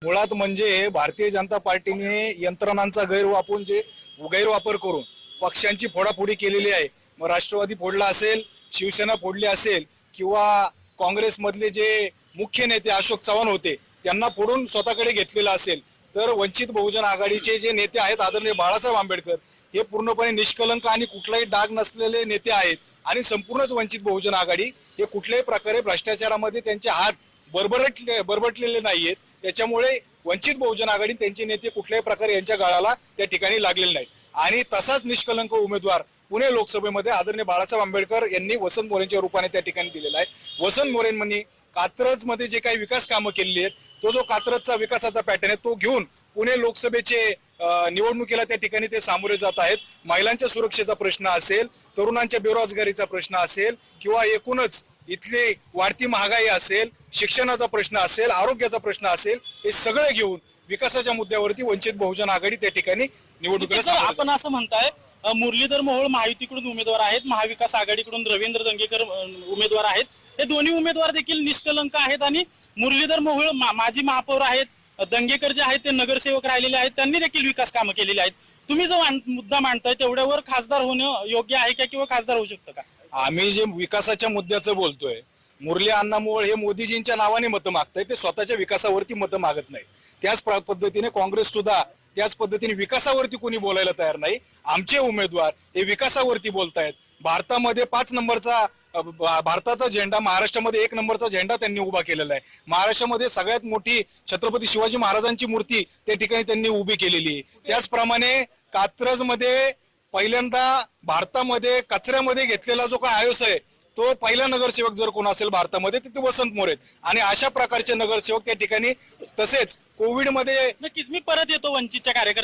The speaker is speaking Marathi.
मुळात म्हणजे भारतीय जनता पार्टीने यंत्रणांचा गैरवापर करून पक्षांची फोडाफोडी केलेली आहे। मग राष्ट्रवादी फोडला असेल, शिवसेना फोडली असेल किंवा काँग्रेसमधले जे मुख्य नेते अशोक चव्हाण होते त्यांना फोडून स्वतःकडे घेतलेला असेल, तर वंचित बहुजन आघाडीचे जे नेते आहेत आदरणीय बाळासाहेब आंबेडकर हे पूर्णपणे निष्कलंक आणि कुठलाही डाग नसलेले नेते आहेत आणि संपूर्णच वंचित बहुजन आघाडी हे कुठल्याही प्रकारे भ्रष्टाचारामध्ये त्यांचे हात बरबटलेले नाहीयेत। त्याच्यामुळे वंचित बहुजन आघाडी त्यांचे नेते कुठल्याही प्रकारे यांच्या गाळाला त्या ठिकाणी लागलेले नाहीत आणि तसाच निष्कलंक उमेदवार पुणे लोकसभेमध्ये आदरणीय बाळासाहेब आंबेडकर यांनी वसंत मोरेंच्या रूपाने त्या ठिकाणी दिलेला आहे। वसंत मोरेंनी कात्रज मध्ये जे काही विकास कामं केलेली आहेत तो जो कात्रजचा विकासाचा पॅटर्न आहे तो घेऊन पुणे लोकसभेचे निवडणुकीला त्या ठिकाणी ते सामोरे जात आहेत। महिलांच्या सुरक्षेचा प्रश्न असेल, तरुणांच्या बेरोजगारीचा प्रश्न असेल किंवा एकूणच इथली वाढती महागाई असेल, शिक्षणाचा प्रश्न असेल, आरोग्याचा प्रश्न असेल, हे सगळे घेऊन विकासाच्या मुद्द्यावरती वंचित बहुजन आघाडी त्या ठिकाणी निवडणुकीला आपण असं म्हणताय मुरलीधर मोहोळ महायुतीकडून उमेदवार आहेत, महाविकास आघाडीकडून रवींद्र दंगेकर उमेदवार आहेत। हे दोन्ही उमेदवार देखील निष्कलंक आहेत आणि मुरलीधर मोहोळ माजी महापौर आहेत, दंगेकर जे आहेत ते नगरसेवक राहिलेले आहेत, त्यांनी देखील विकास कामं केलेली आहेत। तुम्ही जो मुद्दा मांडताय तेवढ्यावर खासदार होणं योग्य आहे का किंवा खासदार होऊ शकतं का? आम्ही जे विकासाच्या मुद्द्याचं बोलतोय, मुरली अण्णा मोहोळ हे मोदीजींच्या नावाने मतं मागतायत, ते स्वतःच्या विकासावरती मतं मागत नाहीत। त्याच पद्धतीने काँग्रेस सुद्धा त्याच पद्धतीने विकासावरती कोणी बोलायला तयार नाही। आमचे उमेदवार हे विकासावरती बोलतायत। भारतामध्ये 5 नंबरचा भारताचा झेंडा, महाराष्ट्रामध्ये 1 नंबरचा झेंडा त्यांनी उभा केलेला आहे। महाराष्ट्रामध्ये सगळ्यात मोठी छत्रपती शिवाजी महाराजांची मूर्ती त्या ठिकाणी त्यांनी उभी केलेली आहे। त्याचप्रमाणे कात्रजमध्ये पहिल्यांदा भारतामध्ये कचऱ्यामध्ये घेतलेला जो काय आयोस आहे तो पहिला नगरसेवक जर कोण असेल भारतामध्ये तर ते वसंत मोरे आणि अशा प्रकारचे नगरसेवक त्या ठिकाणी। तसेच कोविडमध्ये नक्कीच मी परत येतो वंचितच्या कार्यकर्त्यांना।